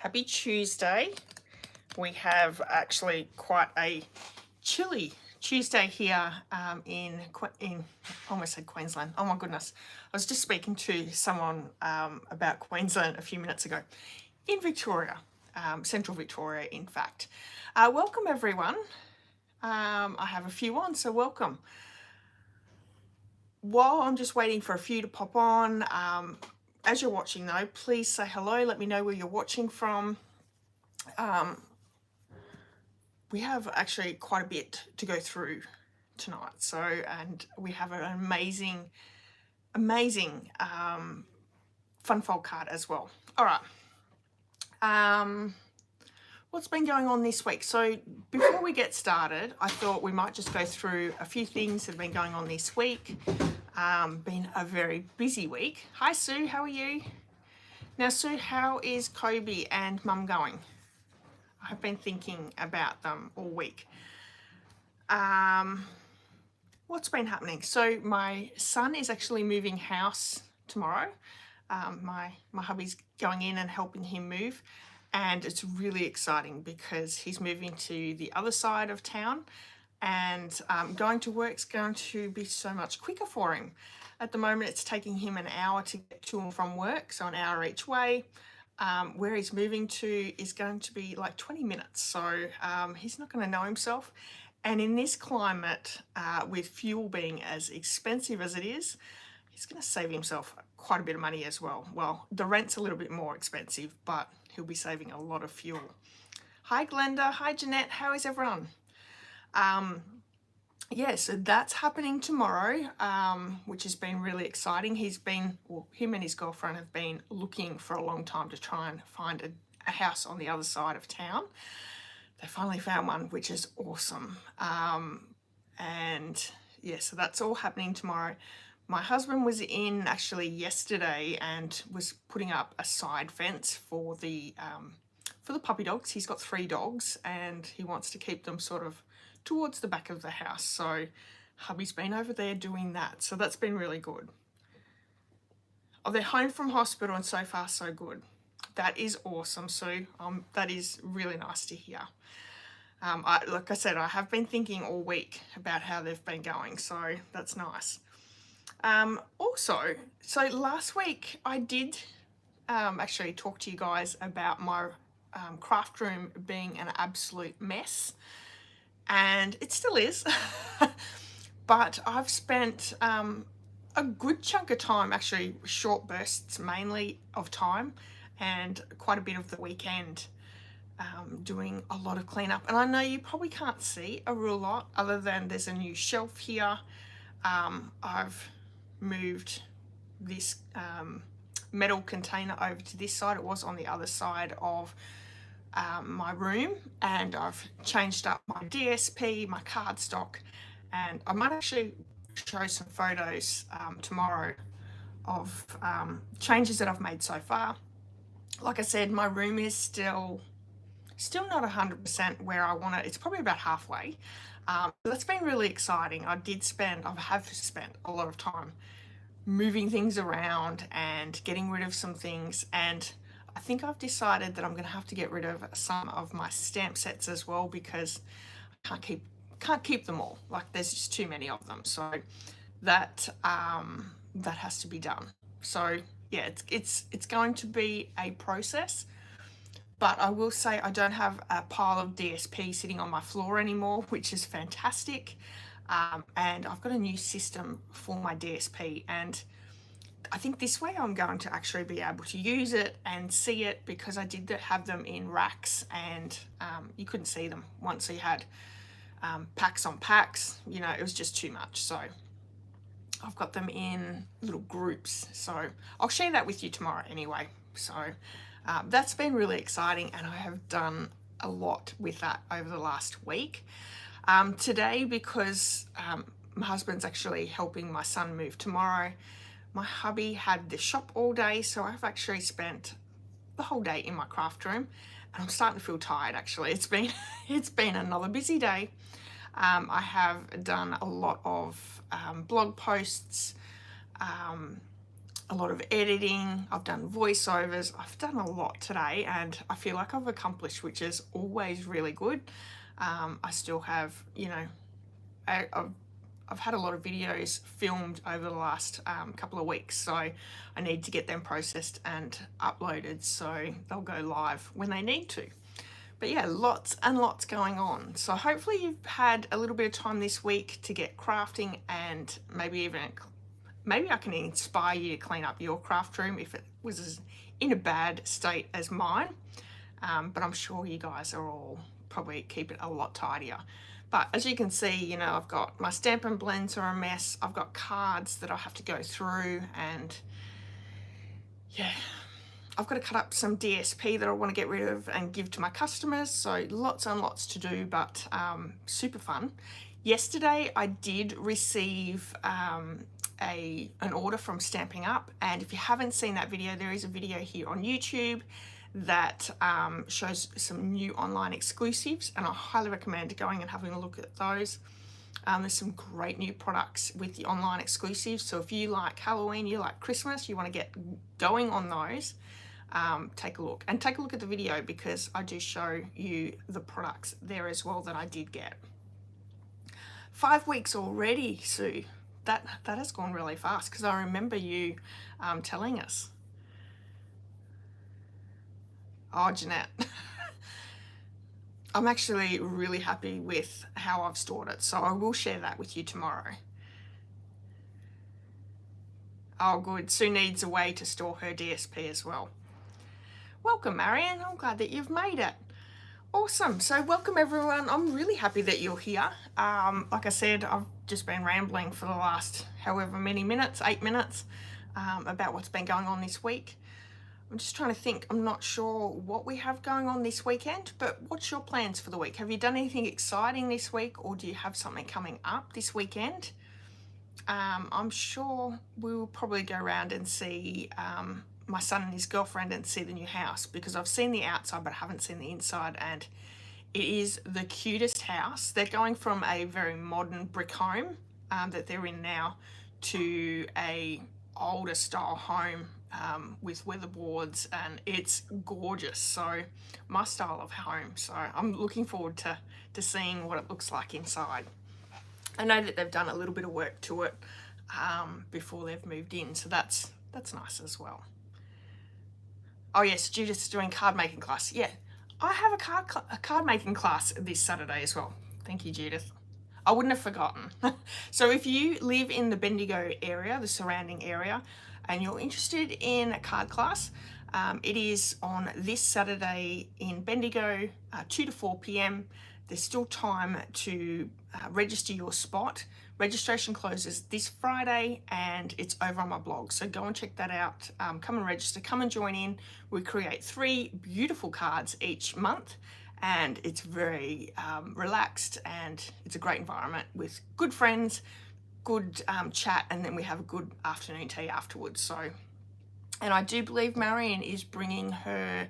Happy Tuesday. We have actually quite a chilly Tuesday here in almost said Queensland. Oh my goodness. I was just speaking to someone about Queensland a few minutes ago. In Victoria, central Victoria, in fact. Welcome everyone. I have a few on, so welcome. While I'm just waiting for a few to pop on, as you're watching though, please say hello. Let me know where you're watching from. We have actually quite a bit to go through tonight. So, and we have an amazing fun fold card as well. All right. What's been going on this week? So before we get started, I thought we might just go through a few things that have been going on this week. Been a very busy week. Hi Sue, how are you? Now Sue, how is Kobe and Mum going? I've been thinking about them all week. What's been happening? So my son is actually moving house tomorrow. My hubby's going in and helping him move, and it's really exciting because he's moving to the other side of town, and going to work's going to be so much quicker for him. At the moment it's taking him an hour to get to and from work, so an hour each way. Where he's moving to is going to be like 20 minutes, so he's not going to know himself. And in this climate, with fuel being as expensive as it is, he's going to save himself quite a bit of money as well. Well, the rent's a little bit more expensive, but he'll be saving a lot of fuel. Hi Glenda, hi Jeanette, how is everyone? Yeah, so that's happening tomorrow, which has been really exciting. Him and his girlfriend have been looking for a long time to try and find a house on the other side of town. They finally found one, which is awesome. And yeah, so that's all happening tomorrow. My husband was in actually yesterday and was putting up a side fence for the puppy dogs. He's got 3 dogs and he wants to keep them sort of towards the back of the house. So hubby's been over there doing that. So that's been really good. Oh, they're home from hospital and so far so good. That is awesome, Sue. That is really nice to hear. Like I said, I have been thinking all week about how they've been going, so that's nice. Also, so last week I did actually talk to you guys about my craft room being an absolute mess, and it still is. But I've spent a good chunk of time, actually short bursts mainly of time, and quite a bit of the weekend doing a lot of cleanup. And I know you probably can't see a real lot other than there's a new shelf here. I've moved this metal container over to this side. It was on the other side of my room, and I've changed up my DSP, my cardstock, and I might actually show some photos tomorrow of changes that I've made so far. Like I said, my room is still not 100% where I want it. It's probably about halfway. That's been really exciting. I have spent a lot of time moving things around and getting rid of some things, and I think I've decided that I'm going to have to get rid of some of my stamp sets as well, because I can't keep them all. Like, there's just too many of them. So that has to be done. So yeah, it's going to be a process. But I will say I don't have a pile of DSP sitting on my floor anymore, which is fantastic. And I've got a new system for my DSP, and I think this way I'm going to actually be able to use it and see it, because I did have them in racks and you couldn't see them once you had packs on packs. You know, it was just too much. So I've got them in little groups. So I'll share that with you tomorrow anyway. So that's been really exciting, and I have done a lot with that over the last week. Today, because my husband's actually helping my son move tomorrow, my hubby had the shop all day, so I've actually spent the whole day in my craft room, and I'm starting to feel tired actually. It's been another busy day. I have done a lot of blog posts, a lot of editing, I've done voiceovers, I've done a lot today, and I feel like I've accomplished, which is always really good. I still have, you know, I've had a lot of videos filmed over the last couple of weeks, so I need to get them processed and uploaded so they'll go live when they need to. But yeah, lots and lots going on. So hopefully you've had a little bit of time this week to get crafting, and maybe I can inspire you to clean up your craft room if it was in a bad state as mine. But I'm sure you guys are all probably keep it a lot tidier. But as you can see, you know, I've got my Stampin' Blends are a mess. I've got cards that I have to go through, and yeah, I've got to cut up some DSP that I want to get rid of and give to my customers. So lots and lots to do, but super fun. Yesterday I did receive an order from Stamping Up, and if you haven't seen that video, there is a video here on YouTube that shows some new online exclusives, and I highly recommend going and having a look at those. There's some great new products with the online exclusives, so if you like Halloween, you like Christmas, you want to get going on those, take a look. And take a look at the video, because I do show you the products there as well that I did get. 5 weeks already, Sue. That has gone really fast, because I remember you telling us. Oh, Jeanette. I'm actually really happy with how I've stored it, so I will share that with you tomorrow. Oh, good. Sue needs a way to store her DSP as well. Welcome, Marion. I'm glad that you've made it. Awesome. So welcome, everyone. I'm really happy that you're here. Like I said, I've just been rambling for the last however many minutes, 8 minutes, about what's been going on this week. I'm just trying to think. I'm not sure what we have going on this weekend, but what's your plans for the week? Have you done anything exciting this week, or do you have something coming up this weekend? I'm sure we will probably go around and see my son and his girlfriend and see the new house, because I've seen the outside but I haven't seen the inside, and it is the cutest house. They're going from a very modern brick home that they're in now to a older style home with weatherboards, and it's gorgeous. So my style of home. So I'm looking forward to seeing what it looks like inside. I know that they've done a little bit of work to it before they've moved in, so that's nice as well. Oh yes, Judith's doing card making class. Yeah, I have a card making class this Saturday as well. Thank you, Judith. I wouldn't have forgotten. So if you live in the Bendigo area, the surrounding area, and you're interested in a card class, it is on this Saturday in Bendigo, 2 to 4 p.m. There's still time to register your spot. Registration closes this Friday, and it's over on my blog, so go and check that out. Come and register, come and join in. We create 3 beautiful cards each month, and it's very relaxed, and it's a great environment with good friends, good chat, and then we have a good afternoon tea afterwards. So, and I do believe Marion is bringing her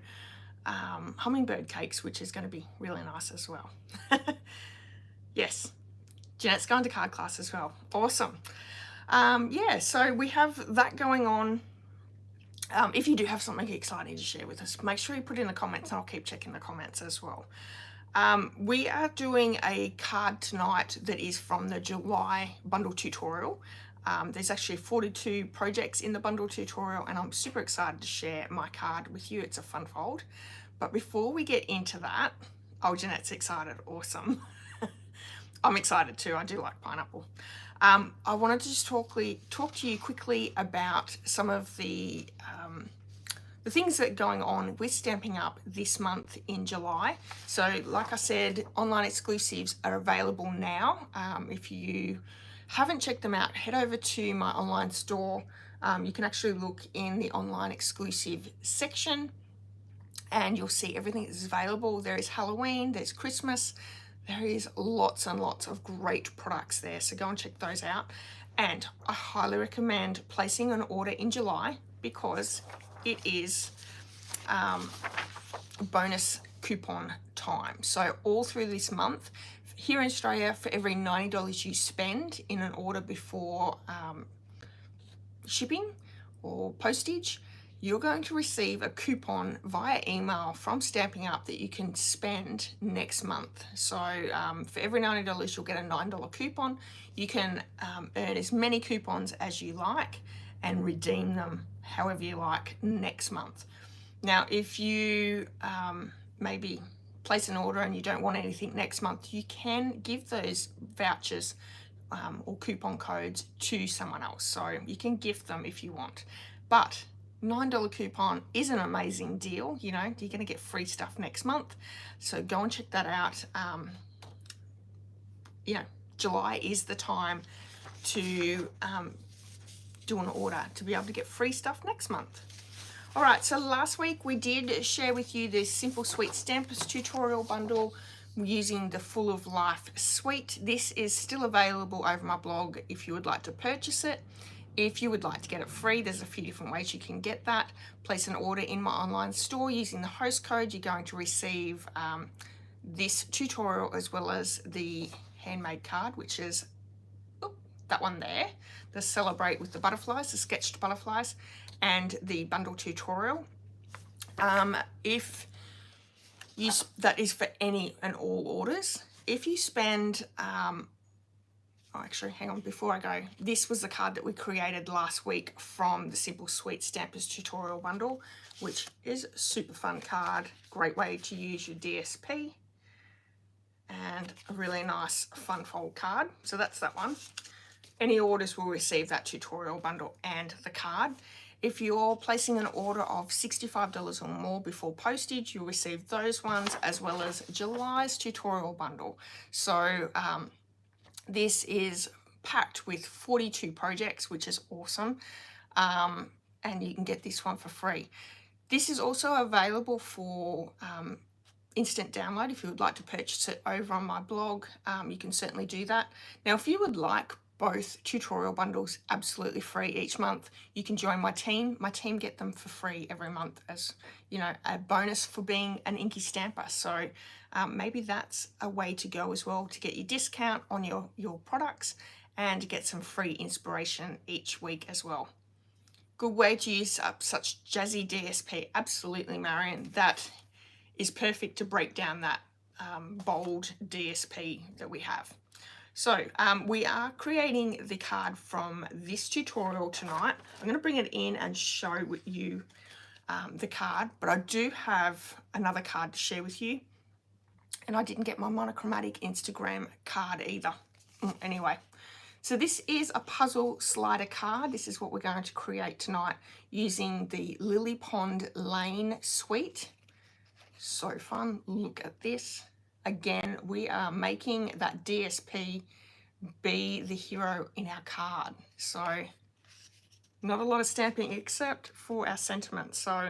hummingbird cakes, which is going to be really nice as well. Yes, Jeanette's going to card class as well. Awesome. Yeah, so we have that going on. If you do have something exciting to share with us, make sure you put it in the comments, and I'll keep checking the comments as well. We are doing a card tonight that is from the July bundle tutorial. There's actually 42 projects in the bundle tutorial, and I'm super excited to share my card with you. It's a fun fold. But before we get into that, oh, Jeanette's excited. Awesome. I'm excited too. I do like pineapple. I wanted to just talk to you quickly about some of the things that are going on with Stamping Up this month in July. So like I said, online exclusives are available now. If you haven't checked them out, head over to my online store. You can actually look in the online exclusive section, and you'll see everything that's available. There is Halloween, there's Christmas, there is lots and lots of great products there, so go and check those out. And I highly recommend placing an order in July, because it is bonus coupon time. So all through this month, here in Australia, for every $90 you spend in an order before shipping, or postage, you're going to receive a coupon via email from Stamping Up that you can spend next month. So for every $90, you'll get a $9 coupon. You can earn as many coupons as you like and redeem them however you like next month. Now, if you maybe place an order and you don't want anything next month, you can give those vouchers or coupon codes to someone else. So you can gift them if you want. But $9 coupon is an amazing deal. You know, you're going to get free stuff next month. So go and check that out. You know, July is the time to do an order to be able to get free stuff next month. All right, so last week we did share with you this Simple Sweet Stampers tutorial bundle using the Full of Life suite. This is still available over my blog if you would like to purchase it. If you would like to get it free, there's a few different ways you can get that. Place an order in my online store using the host code. You're going to receive this tutorial as well as the handmade card, which is that one there, the Celebrate with the Butterflies, the sketched butterflies, and the bundle tutorial. If you, that is for any and all orders. If you spend, actually, hang on, before I go, this was the card that we created last week from the Simple Sweet Stampers tutorial bundle, which is a super fun card, great way to use your DSP, and a really nice fun fold card. So that's that one. Any orders will receive that tutorial bundle and the card. If you're placing an order of $65 or more before postage, you'll receive those ones as well as July's tutorial bundle. So this is packed with 42 projects, which is awesome. And you can get this one for free. This is also available for instant download. If you would like to purchase it over on my blog, you can certainly do that. Now, if you would like both tutorial bundles absolutely free each month, you can join my team. My team get them for free every month as, you know, a bonus for being an INKY stamper. So maybe that's a way to go as well, to get your discount on your products and get some free inspiration each week as well. Good way to use up such jazzy DSP. Absolutely, Marion. That is perfect to break down that bold DSP that we have. So we are creating the card from this tutorial tonight. I'm going to bring it in and show you the card, but I do have another card to share with you. And I didn't get my monochromatic Instagram card either. Anyway, so this is a puzzle slider card. This is what we're going to create tonight using the Lily Pond Lane suite. So fun. Look at this. Again, we are making that DSP be the hero in our card. So not a lot of stamping except for our sentiments. So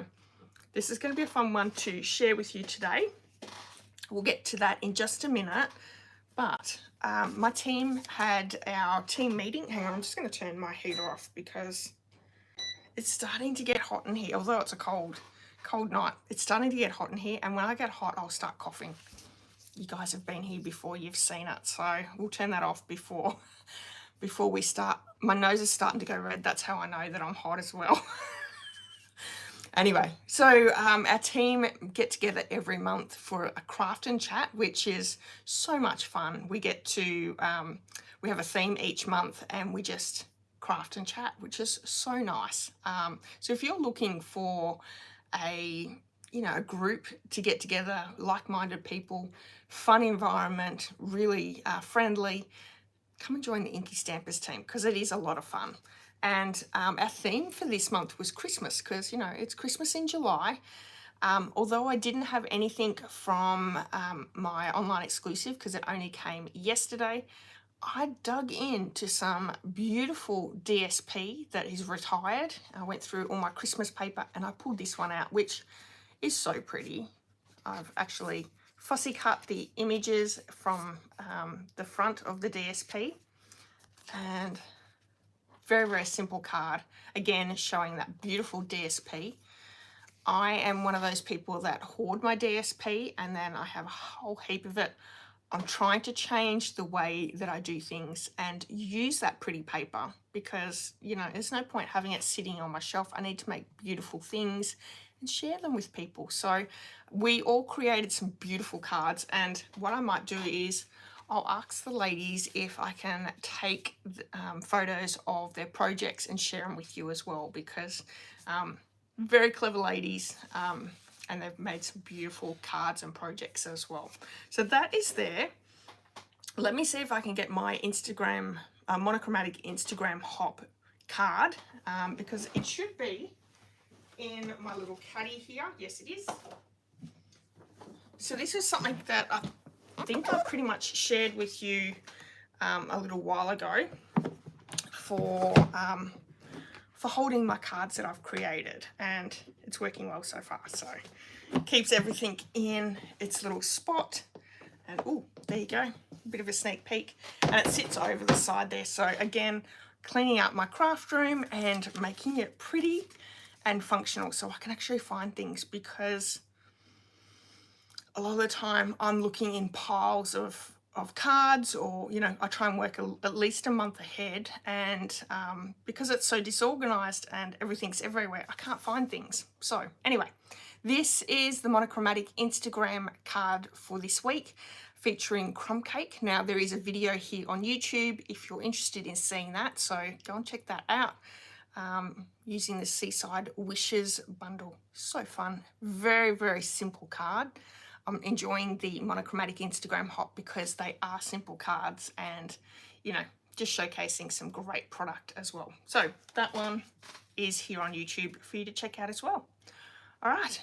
this is going to be a fun one to share with you today. We'll get to that in just a minute. But my team had our team meeting. Hang on, I'm just going to turn my heater off because it's starting to get hot in here. Although it's a cold night, it's starting to get hot in here. And when I get hot, I'll start coughing. You guys have been here before, you've seen it. So we'll turn that off before we start. My nose is starting to go red. That's how I know that I'm hot as well. Anyway, so our team get together every month for a craft and chat, which is so much fun. We get to, we have a theme each month and we just craft and chat, which is so nice. So if you're looking for a group to get together, like-minded people, fun environment, really friendly, come and join the INKY Stampers team because it is a lot of fun. And our theme for this month was Christmas because, you know, it's Christmas in July. Although I didn't have anything from my online exclusive because it only came yesterday, I dug into some beautiful DSP that is retired. I went through all my Christmas paper and I pulled this one out, which is so pretty. I've actually fussy cut the images from the front of the DSP, and very, very simple card. Again, showing that beautiful DSP. I am one of those people that hoard my DSP and then I have a whole heap of it I'm trying to change the way that I do things and use that pretty paper because, you know, there's no point having it sitting on my shelf. I need to make beautiful things and share them with people. So we all created some beautiful cards, and what I might do is I'll ask the ladies if I can take photos of their projects and share them with you as well, because very clever ladies, and they've made some beautiful cards and projects as well. So that is there. Let me see if I can get my Instagram, monochromatic Instagram hop card, because it should be in my little caddy here. Yes, it is. So this is something that I think I pretty much shared with you a little while ago for holding my cards that I've created, and it's working well so far. So it keeps everything in its little spot, and oh, there you go, a bit of a sneak peek, and it sits over the side there. So again, cleaning out my craft room and making it pretty and functional so I can actually find things, because a lot of the time I'm looking in piles of cards, or, you know, I try and work at least a month ahead, and because it's so disorganized and everything's everywhere, I can't find things. So anyway, this is the monochromatic Instagram card for this week, featuring crumb cake. Now there is a video here on YouTube if you're interested in seeing that, so go and check that out. Using the Seaside Wishes bundle. So fun. Very, very simple card. I'm enjoying the monochromatic Instagram hop because they are simple cards and, you know, just showcasing some great product as well. So that one is here on YouTube for you to check out as well. All right.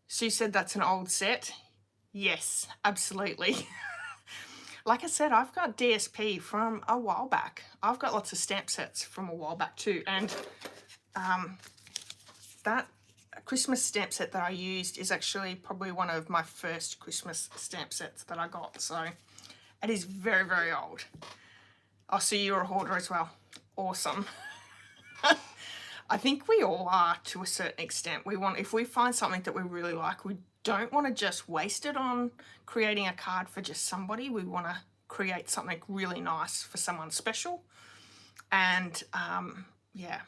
Sue said that's an old set. Yes, absolutely. Like I said, I've got DSP from a while back. I've got lots of stamp sets from a while back too. And that Christmas stamp set that I used is actually probably one of my first Christmas stamp sets that I got. So it is very, very old. I'll see you're a hoarder as well. Awesome. I think we all are to a certain extent. If we find something that we really like, we don't want to just waste it on creating a card for just somebody. We want to create something really nice for someone special. And yeah,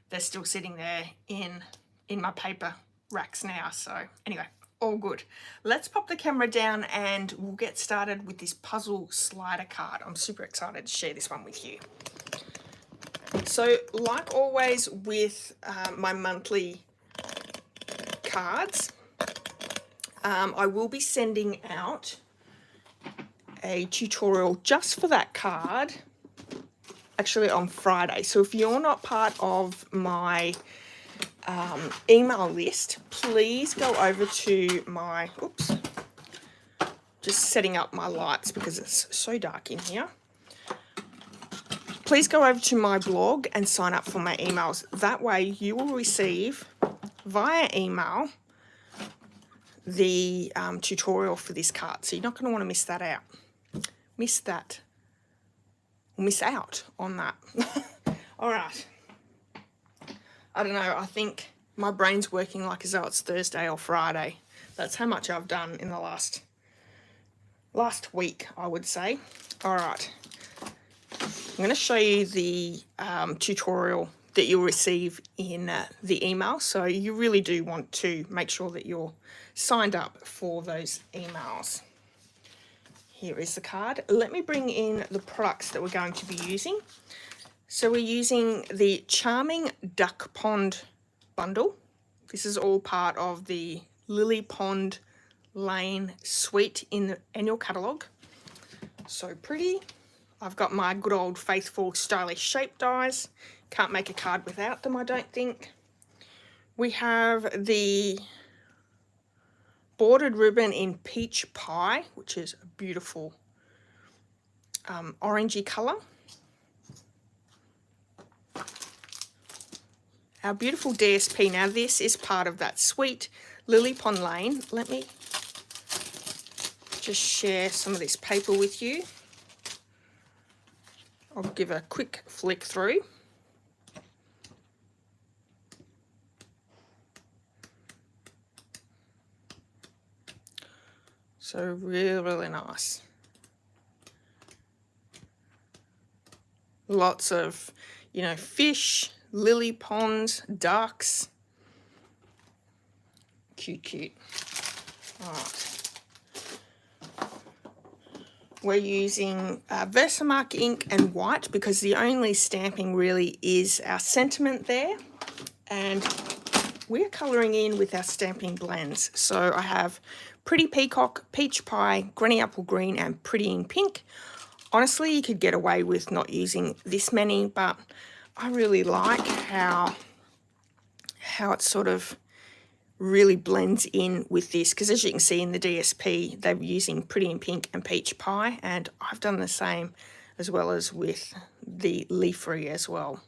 they're still sitting there in my paper racks now. So anyway, all good. Let's pop the camera down and we'll get started with this puzzle slider card. I'm super excited to share this one with you. So like always with my monthly cards, I will be sending out a tutorial just for that card actually on Friday. So if you're not part of my email list, please go over to my, oops, just setting up my lights because it's so dark in here. Please go over to my blog and sign up for my emails. That way you will receive via email the tutorial for this card. So you're not going to want to miss that out. Miss out on that. All right. I don't know. I think my brain's working like as though it's Thursday or Friday. That's how much I've done in the last week, I would say. All right. I'm going to show you the tutorial that you'll receive in the email. So you really do want to make sure that you're signed up for those emails. Here is the card. Let me bring in the products that we're going to be using. So we're using the Charming Duck Pond bundle. This is all part of the Lily Pond Lane suite in the annual catalogue. So pretty. I've got my good old faithful stylish shape dies. Can't make a card without them, I don't think. We have the bordered ribbon in Peach Pie, which is a beautiful orangey colour. Our beautiful DSP. Now this is part of that suite, Lily Pond Lane. Let me just share some of this paper with you. I'll give a quick flick through. So really nice. Lots of, you know, fish, lily ponds, ducks. Cute, cute. All right. We're using Versamark ink and white because the only stamping really is our sentiment there. And we're colouring in with our stamping blends. So I have Pretty Peacock, Peach Pie, Granny Apple Green and Pretty in Pink. Honestly, you could get away with not using this many, but I really like how it sort of really blends in with this, because as you can see in the DSP, they're using Pretty in Pink and Peach Pie, and I've done the same as well as with the Leafery as well.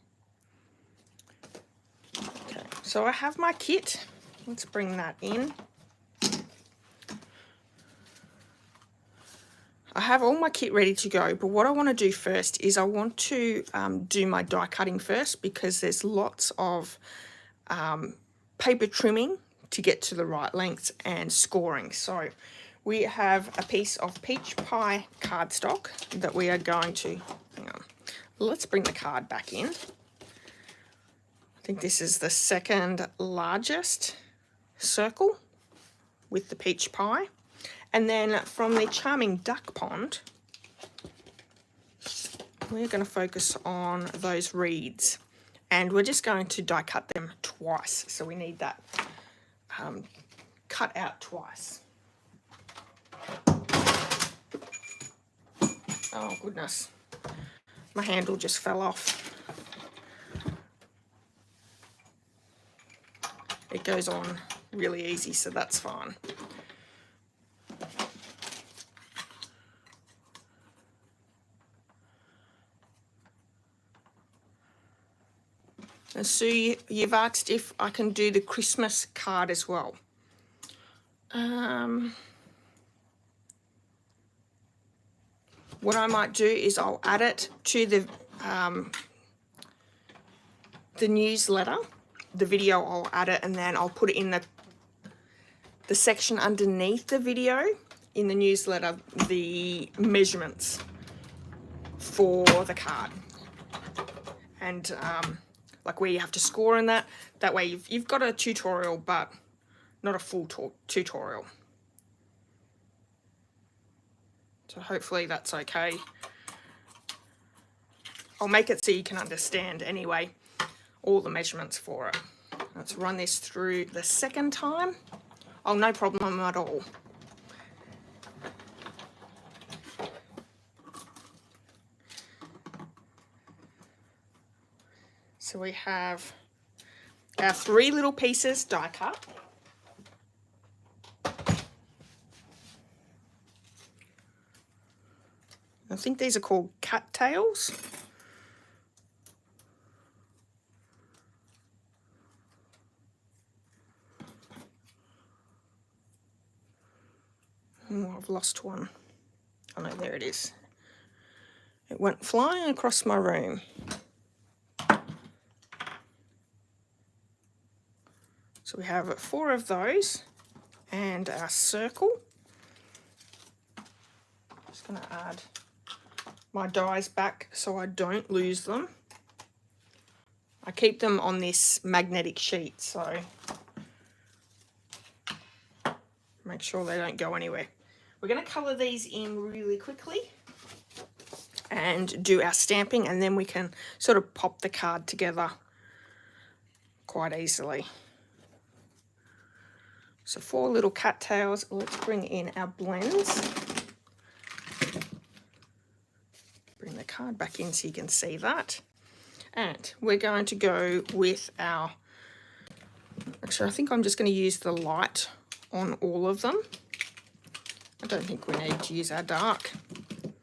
Okay, so I have my kit. Let's bring that in. I have all my kit ready to go, but what I want to do first is I want to do my die cutting first, because there's lots of paper trimming to get to the right lengths and scoring. So we have a piece of Peach Pie cardstock that we are going to, hang on, let's bring the card back in. I think this is the second largest circle with the Peach Pie. And then from the Charming Duck Pond, we're going to focus on those reeds. And we're just going to die cut them twice. So we need that cut out twice. Oh goodness, my handle just fell off. It goes on really easy, so that's fine. And Sue, you've asked if I can do the Christmas card as well. What I might do is I'll add it to the newsletter, the video. I'll add it, and then I'll put it in the section underneath the video in the newsletter, the measurements for the card, and like where you have to score in that. That way you've got a tutorial, but not a full tutorial. So hopefully that's okay. I'll make it so you can understand anyway all the measurements for it. Let's run this through the second time. Oh, no problem at all. So we have our 3 little pieces die cut. I think these are called cattails. Oh, I've lost one. Oh no, there it is. It went flying across my room. So we have 4 of those and our circle. Just going to add my dies back so I don't lose them. I keep them on this magnetic sheet, so make sure they don't go anywhere. We're going to colour these in really quickly and do our stamping, and then we can sort of pop the card together quite easily. So 4 little cattails. Let's bring in our blends. Bring the card back in so you can see that. And we're going to go with our, actually I think I'm just going to use the light on all of them. I don't think we need to use our dark. I'm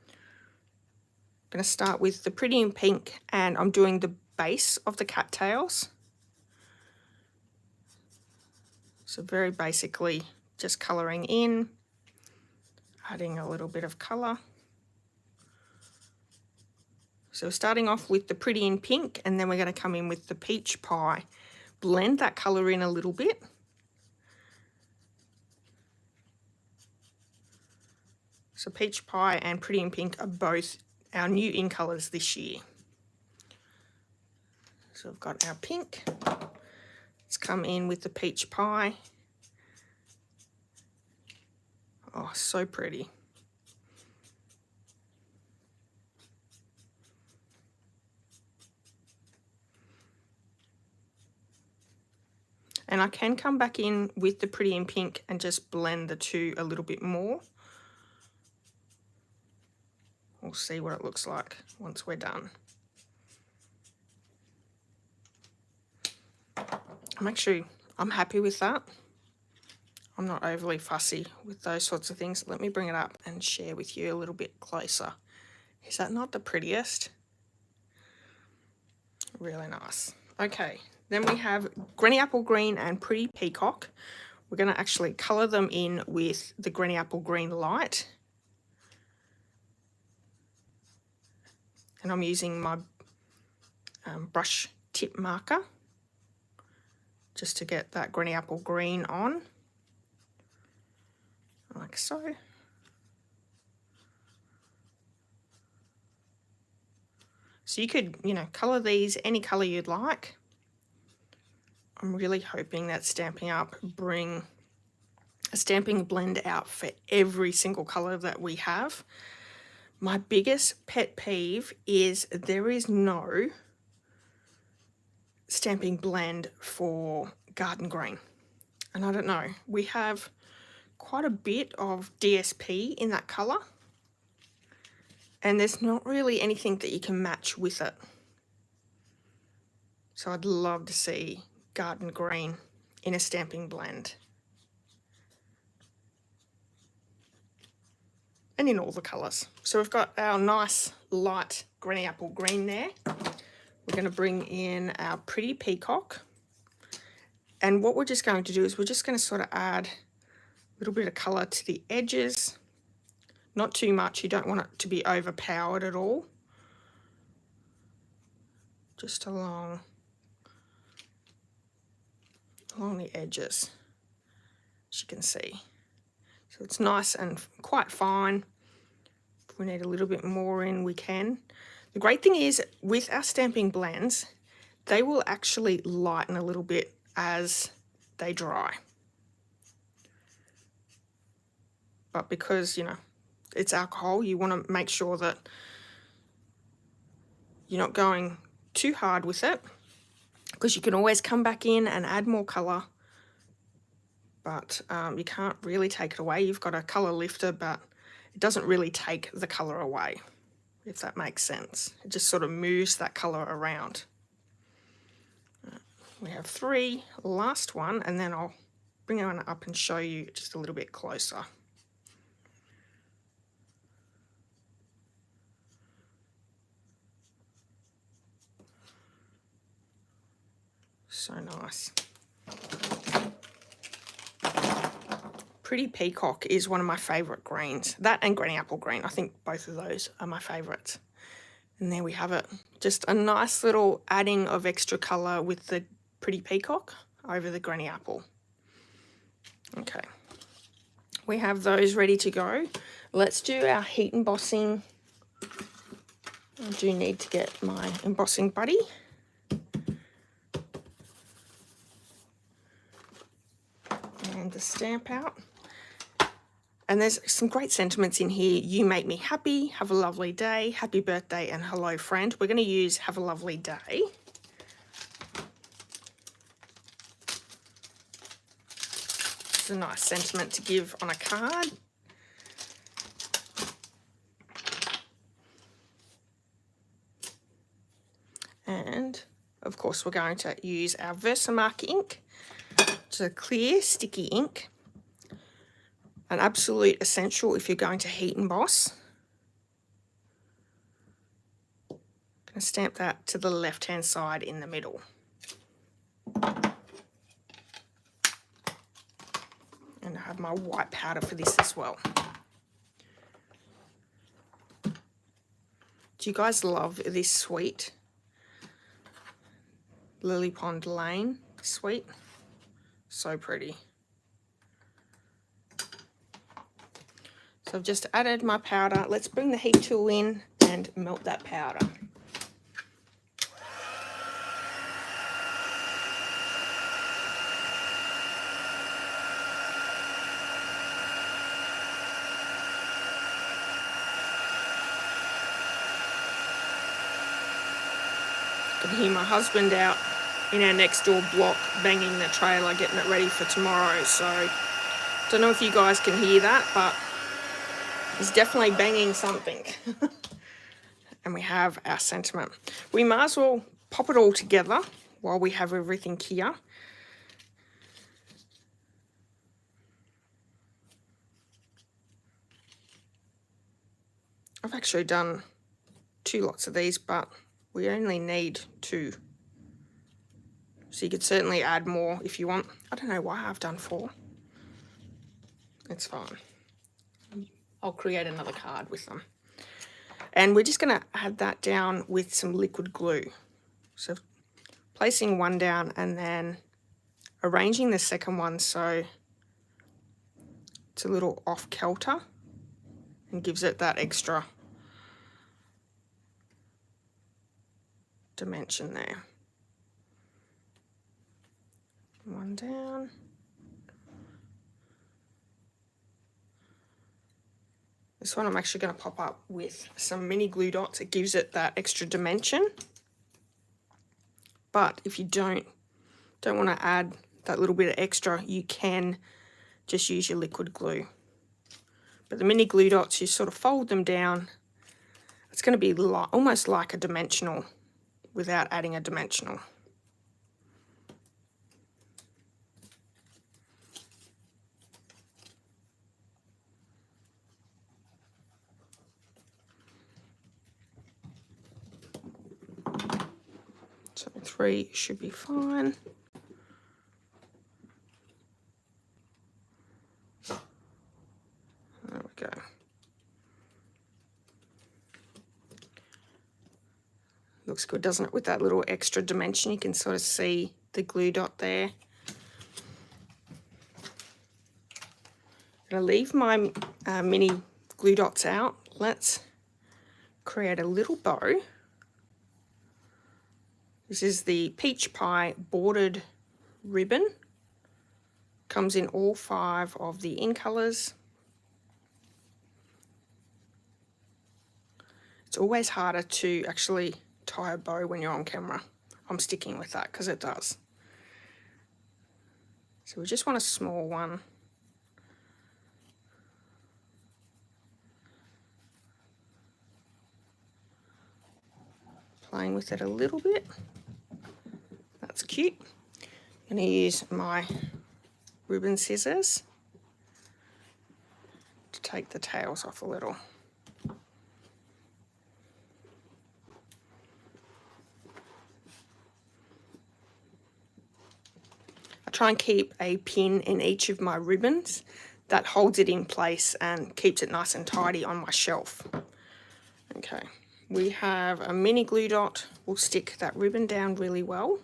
going to start with the Pretty in Pink, and I'm doing the base of the cattails. So very basically just colouring in, adding a little bit of colour. So starting off with the Pretty in Pink, and then we're going to come in with the Peach Pie. Blend that colour in a little bit. So Peach Pie and Pretty in Pink are both our new in colours this year. So we've got our pink. It's come in with the Peach Pie. Oh, so pretty. And I can come back in with the Pretty in Pink and just blend the two a little bit more. We'll see what it looks like once we're done. I'm happy with that. I'm not overly fussy with those sorts of things. Let me bring it up and share with you a little bit closer. Is that not the prettiest? Really nice. Okay, then we have Granny Apple Green and Pretty Peacock. We're going to actually colour them in with the Granny Apple Green Light. And I'm using my brush tip marker just to get that Granny Apple Green on, like so. So you could, colour these any colour you'd like. I'm really hoping that Stampin' Up! Bring a stamping blend out for every single colour that we have. My biggest pet peeve is there is no stamping blend for Garden Green. And I don't know, we have quite a bit of DSP in that colour. And there's not really anything that you can match with it. So I'd love to see Garden Green in a stamping blend. And in all the colours. So we've got our nice light Granny Apple Green there. We're going to bring in our Pretty Peacock. And what we're just going to do is we're just going to sort of add a little bit of colour to the edges. Not too much, you don't want it to be overpowered at all. Just along the edges, as you can see. So it's nice and quite fine. If we need a little bit more in, we can. The great thing is with our stamping blends, they will actually lighten a little bit as they dry. But because, it's alcohol, you want to make sure that you're not going too hard with it, because you can always come back in and add more colour, but you can't really take it away. You've got a colour lifter, but it doesn't really take the colour away, if that makes sense. It just sort of moves that colour around. We have 3, last one, and then I'll bring it on up and show you just a little bit closer. So nice. Pretty Peacock is one of my favourite greens. That and Granny Apple Green. I think both of those are my favourites. And there we have it. Just a nice little adding of extra colour with the Pretty Peacock over the Granny Apple. Okay. We have those ready to go. Let's do our heat embossing. I do need to get my embossing buddy. And the stamp out. And there's some great sentiments in here. You make me happy, have a lovely day, happy birthday, and hello friend. We're going to use have a lovely day. It's a nice sentiment to give on a card. And of course we're going to use our Versamark ink. It's a clear sticky ink. An absolute essential if you're going to heat emboss. I'm going to stamp that to the left hand side in the middle. And I have my white powder for this as well. Do you guys love this sweet Lily Pond Lane sweet? So pretty. So I've just added my powder. Let's bring the heat tool in and melt that powder. I can hear my husband out in our next door block banging the trailer, getting it ready for tomorrow. So don't know if you guys can hear that, but he's definitely banging something. And we have our sentiment. We might as well pop it all together while we have everything here. I've actually done 2 lots of these, but we only need 2. So you could certainly add more if you want. I don't know why I've done 4. It's fine. I'll create another card with them. And we're just going to add that down with some liquid glue. So placing one down and then arranging the second one so it's a little off kilter and gives it that extra dimension there. One down. This one I'm actually going to pop up with some mini glue dots. It gives it that extra dimension. But if you don't want to add that little bit of extra, you can just use your liquid glue. But the mini glue dots, you sort of fold them down. It's going to be almost like a dimensional without adding a dimensional. So 3 should be fine. There we go. Looks good, doesn't it? With that little extra dimension, you can sort of see the glue dot there. I'm going to leave my mini glue dots out. Let's create a little bow. This is the peach pie bordered ribbon. Comes in all 5 of the in colours. It's always harder to actually tie a bow when you're on camera. I'm sticking with that because it does. So we just want a small one. Playing with it a little bit. That's cute. I'm going to use my ribbon scissors to take the tails off a little. I try and keep a pin in each of my ribbons. That holds it in place and keeps it nice and tidy on my shelf. Okay, we have a mini glue dot. We'll stick that ribbon down really well.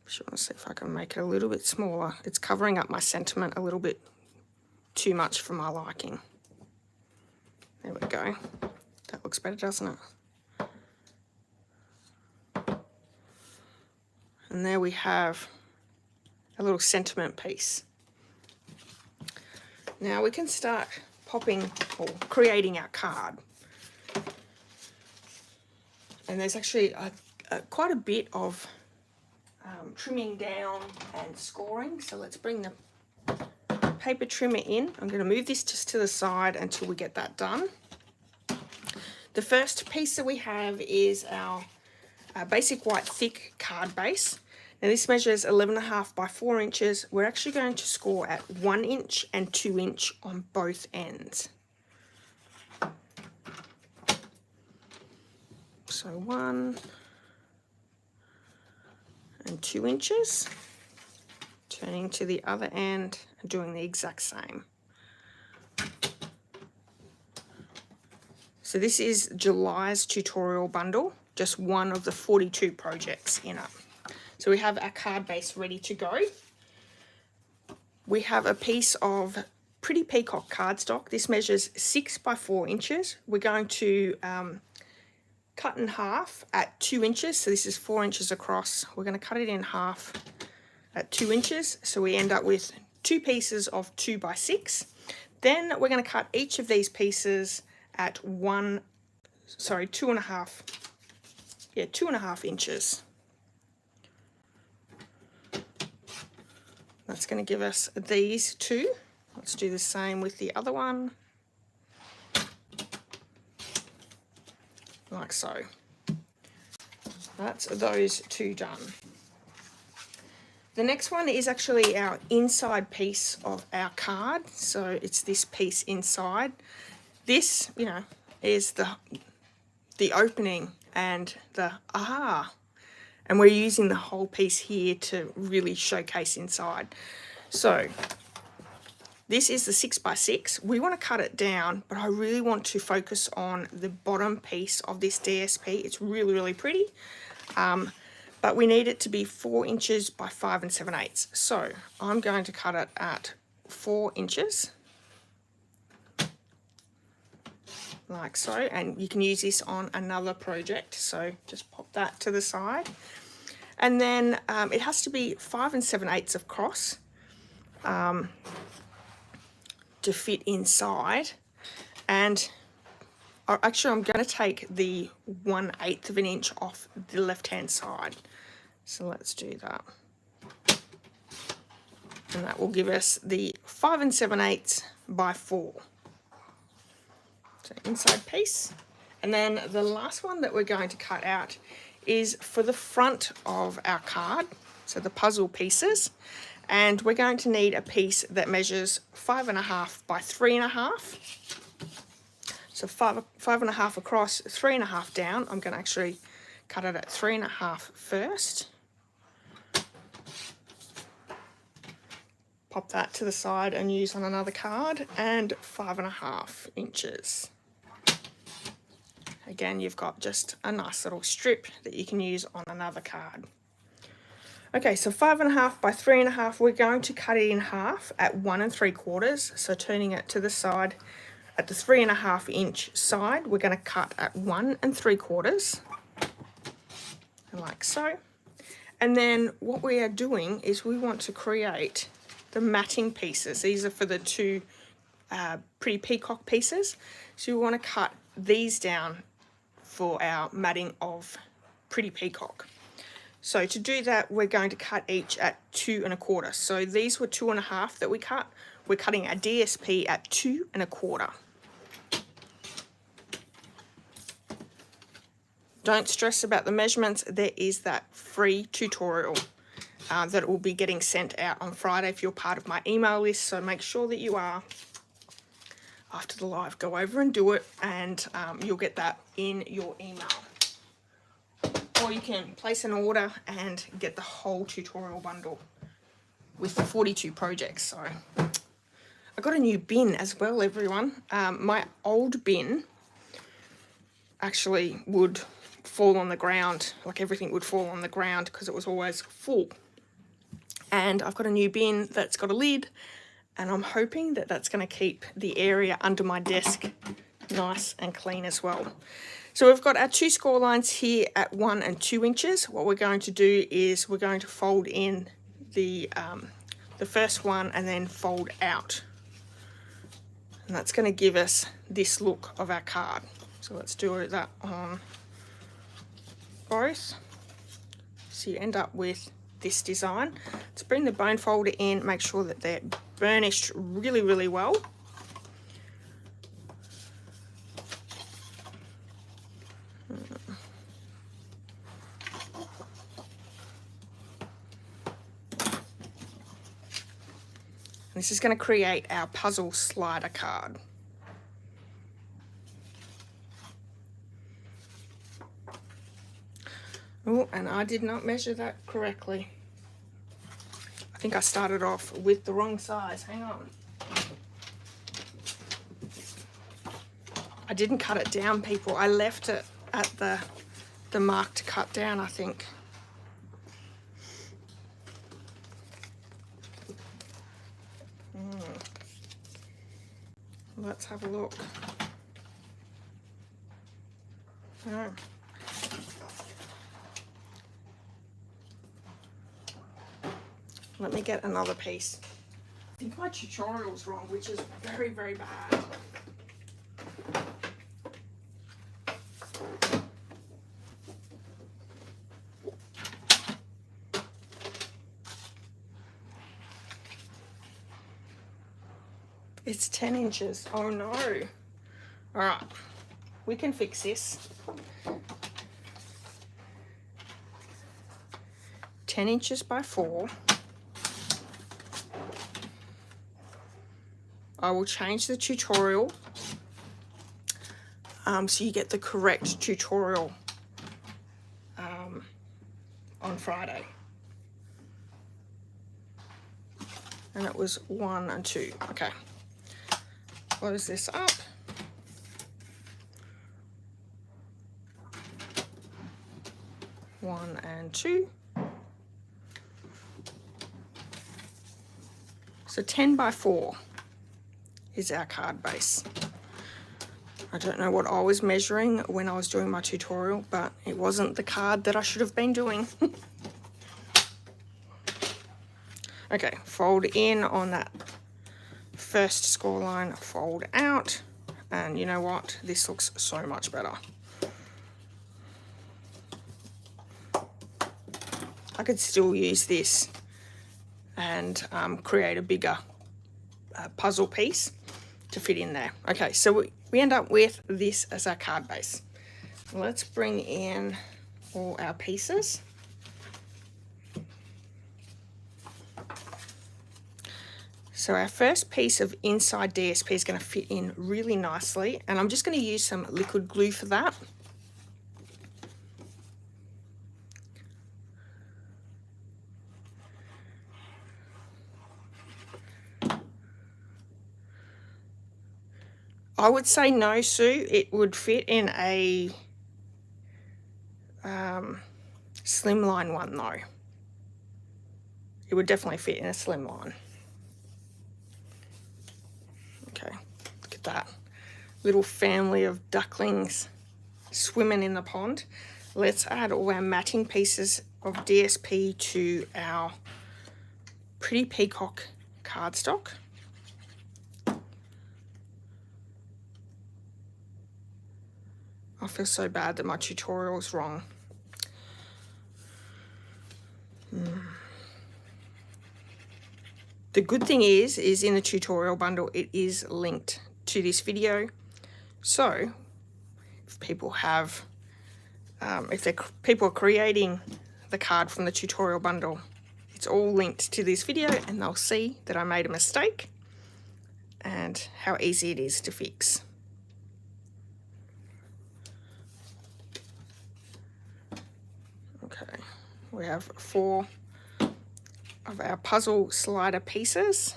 Just want to see if I can make it a little bit smaller. It's covering up my sentiment a little bit too much for my liking. There we go. That looks better, doesn't it? And there we have a little sentiment piece. Now we can start popping or creating our card. And there's actually quite a bit of trimming down and scoring. So let's bring the paper trimmer in. I'm going to move this just to the side until we get that done. The first piece that we have is our basic white thick card base. Now this measures 11.5 by 4 inches. We're actually going to score at 1 inch and 2 inch on both ends. So 1 and 2 inches. Turning to the other end and doing the exact same. So this is July's tutorial bundle, just one of the 42 projects in it. So we have our card base ready to go. We have a piece of Pretty Peacock cardstock. This measures 6 by 4 inches. We're going to cut in half at 2 inches. So this is 4 inches across. We're going to cut it in half at 2 inches. So we end up with 2 pieces of 2 by 6. Then we're going to cut each of these pieces at 2.5 inches. That's going to give us these two. Let's do the same with the other one, like so. That's those two done. The next one is actually our inside piece of our card. So it's this piece inside. This, you know, is the opening and the aha. And we're using the whole piece here to really showcase inside. So this is the 6 by 6. We want to cut it down, but I really want to focus on the bottom piece of this DSP. It's really, really pretty. But we need it to be 4 inches by 5 7/8. So I'm going to cut it at 4 inches. Like so. And you can use this on another project. So just pop that to the side. And then it has to be 5 7/8 across to fit inside. And actually I'm going to take the 1/8 of an inch off the left hand side. So let's do that. And that will give us the 5 7/8 by 4. So inside piece. And then the last one that we're going to cut out is for the front of our card, so the puzzle pieces, and we're going to need a piece that measures 5.5 by 3.5. So 5.5 across, 3.5 down. I'm going to actually cut it at 3.5 first. Pop that to the side and use on another card, and 5.5 inches. Again, you've got just a nice little strip that you can use on another card. Okay, so 5.5 by 3.5, we're going to cut it in half at 1 3/4. So turning it to the side at the 3.5 inch side, we're going to cut at 1 3/4, like so. And then what we are doing is we want to create the matting pieces. These are for the two Pretty Peacock pieces. So we want to cut these down for our matting of Pretty Peacock. So to do that, we're going to cut each at 2 1/4. So these were 2.5 that we cut. We're cutting our DSP at 2 1/4. Don't stress about the measurements. There is that free tutorial that will be getting sent out on Friday if you're part of my email list. So make sure that you are. After the live, go over and do it, and you'll get that in your email. Or you can place an order and get the whole tutorial bundle with the 42 projects. So I got a new bin as well, everyone. My old bin actually would fall on the ground, like everything would fall on the ground because it was always full. And I've got a new bin that's got a lid, and I'm hoping that that's going to keep the area under my desk nice and clean as well. So we've got our 2 score lines here at 1 and 2 inches. What we're going to do is we're going to fold in the first one and then fold out. And that's going to give us this look of our card. So let's do that on both. So you end up with this design. Let's bring the bone folder in, make sure that they're burnished really, really well. This is going to create our puzzle slider card. Oh, and I did not measure that correctly. I think I started off with the wrong size. Hang on. I didn't cut it down, people. I left it at the mark to cut down, I think. Let's have a look. Oh. Let me get another piece. I think my tutorial's wrong, which is very, very bad. It's 10 inches. Oh no. All right, we can fix this. 10 inches by 4. I will change the tutorial so you get the correct tutorial on Friday. And it was 1 and 2. Okay. Close this up. One and 2. So 10 by 4 is our card base. I don't know what I was measuring when I was doing my tutorial, but it wasn't the card that I should have been doing. Okay, fold in on that first score line, fold out, and you know what? This looks so much better. I could still use this and create a bigger puzzle piece to fit in there. Okay, so we end up with this as our card base. Let's bring in all our pieces. So our first piece of inside DSP is going to fit in really nicely, and I'm just going to use some liquid glue for that. I would say no, Sue. It would fit in a slimline one though. It would definitely fit in a slimline. Okay, look at that. Little family of ducklings swimming in the pond. Let's add all our matting pieces of DSP to our Pretty Peacock cardstock. I feel so bad that my tutorial is wrong. The good thing is in the tutorial bundle, it is linked to this video. So if people have, people are creating the card from the tutorial bundle, it's all linked to this video, and they'll see that I made a mistake and how easy it is to fix. Okay, we have 4 of our puzzle slider pieces.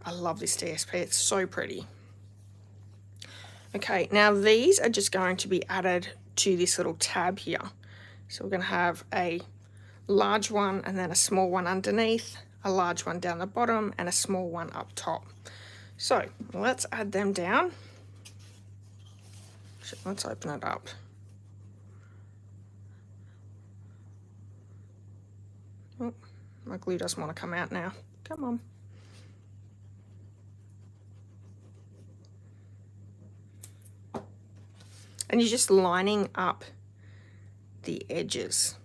I love this DSP, it's so pretty. Okay, now these are just going to be added to this little tab here. So we're going to have a large one and then a small one underneath, a large one down the bottom, and a small one up top. So let's add them down. Let's open it up. Oh, my glue doesn't want to come out now. Come on. And you're just lining up the edges.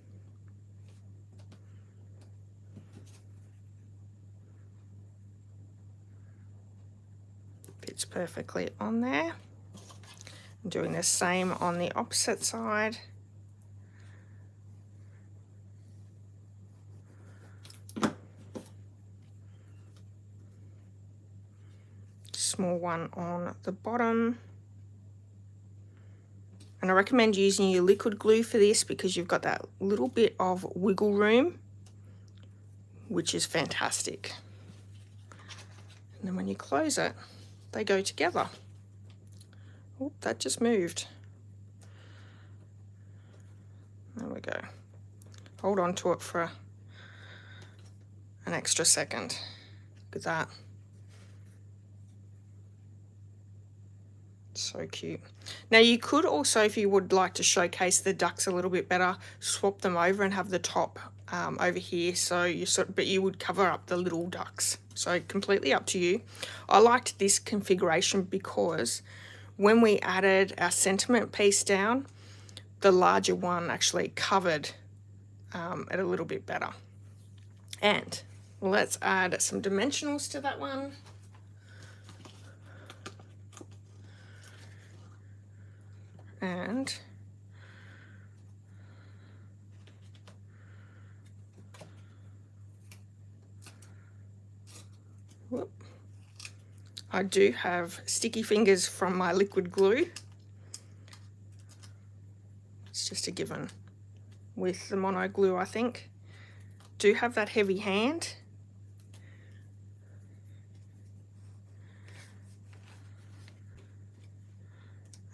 Fits perfectly on there. I'm doing the same on the opposite side. Small one on the bottom. And I recommend using your liquid glue for this because you've got that little bit of wiggle room, which is fantastic. And then when you close it, they go together. Oh, that just moved. There we go. Hold on to it for an extra second. Look at that. So cute. Now you could also, if you would like to showcase the ducks a little bit better, swap them over and have the top over here, so you but you would cover up the little ducks. So completely up to you. I liked this configuration because when we added our sentiment piece down, the larger one actually covered it a little bit better. And let's add some dimensionals to that one. And whoop, I do have sticky fingers from my liquid glue. It's just a given with the mono glue, I think. Do have that heavy hand.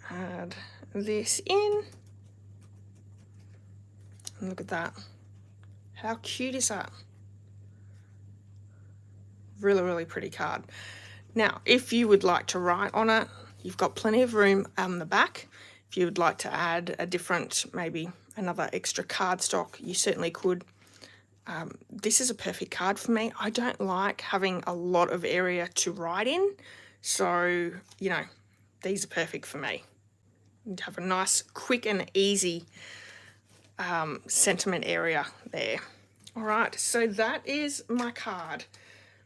Add this in. And look at that. How cute is that? Really, really pretty card. Now, if you would like to write on it, you've got plenty of room on the back. If you would like to add a different, maybe another extra cardstock, you certainly could. This is a perfect card for me. I don't like having a lot of area to write in, so, you know, these are perfect for me. You'd have a nice, quick and easy sentiment area there. All right, so that is my card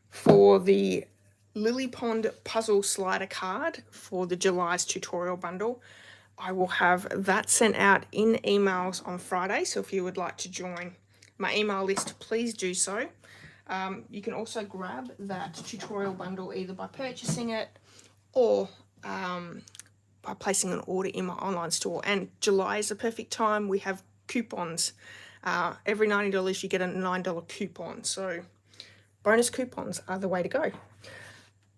for the Lily Pond Puzzle Slider card for the July's tutorial bundle. I will have that sent out in emails on Friday, so if you would like to join my email list, please do so. You can also grab that tutorial bundle either by purchasing it or by placing an order in my online store. And July is the perfect time. We have coupons. Every $90 you get a $9 coupon. So bonus coupons are the way to go.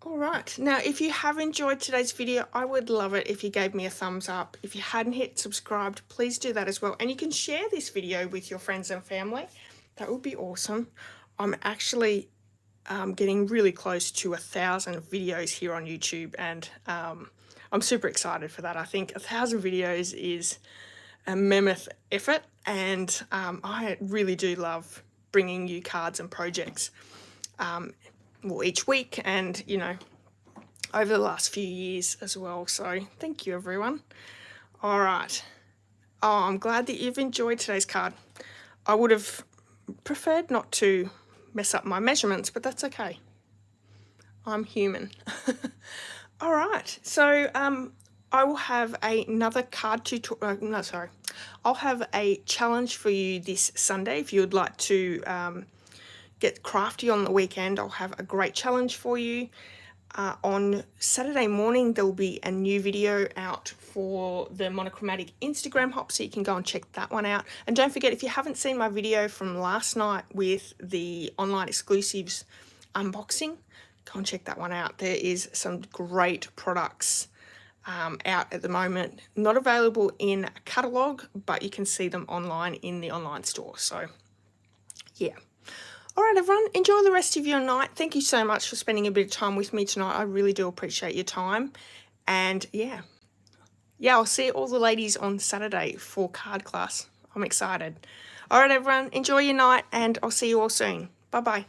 All right, now if you have enjoyed today's video, I would love it if you gave me a thumbs up. If you hadn't hit subscribed, please do that as well. And you can share this video with your friends and family. That would be awesome. I'm actually getting really close to 1,000 videos here on YouTube, and I'm super excited for that. I think 1,000 videos is a mammoth effort, and I really do love bringing you cards and projects well, each week, and you know, over the last few years as well. So thank you, everyone. All right. Oh, I'm glad that you've enjoyed today's card. I would have preferred not to mess up my measurements, but that's okay. I'm human. All right, so I will have another card tutorial. I'll have a challenge for you this Sunday. If you would like to get crafty on the weekend, I'll have a great challenge for you. On Saturday morning, there will be a new video out for the monochromatic Instagram hop, so you can go and check that one out. And don't forget, if you haven't seen my video from last night with the online exclusives unboxing, go and check that one out. There is some great products out at the moment, not available in a catalogue, but you can see them online in the online store. So yeah. All right, everyone, enjoy the rest of your night. Thank you so much for spending a bit of time with me tonight. I really do appreciate your time. And yeah, I'll see all the ladies on Saturday for card class. I'm excited. All right, everyone, enjoy your night, and I'll see you all soon. Bye-bye.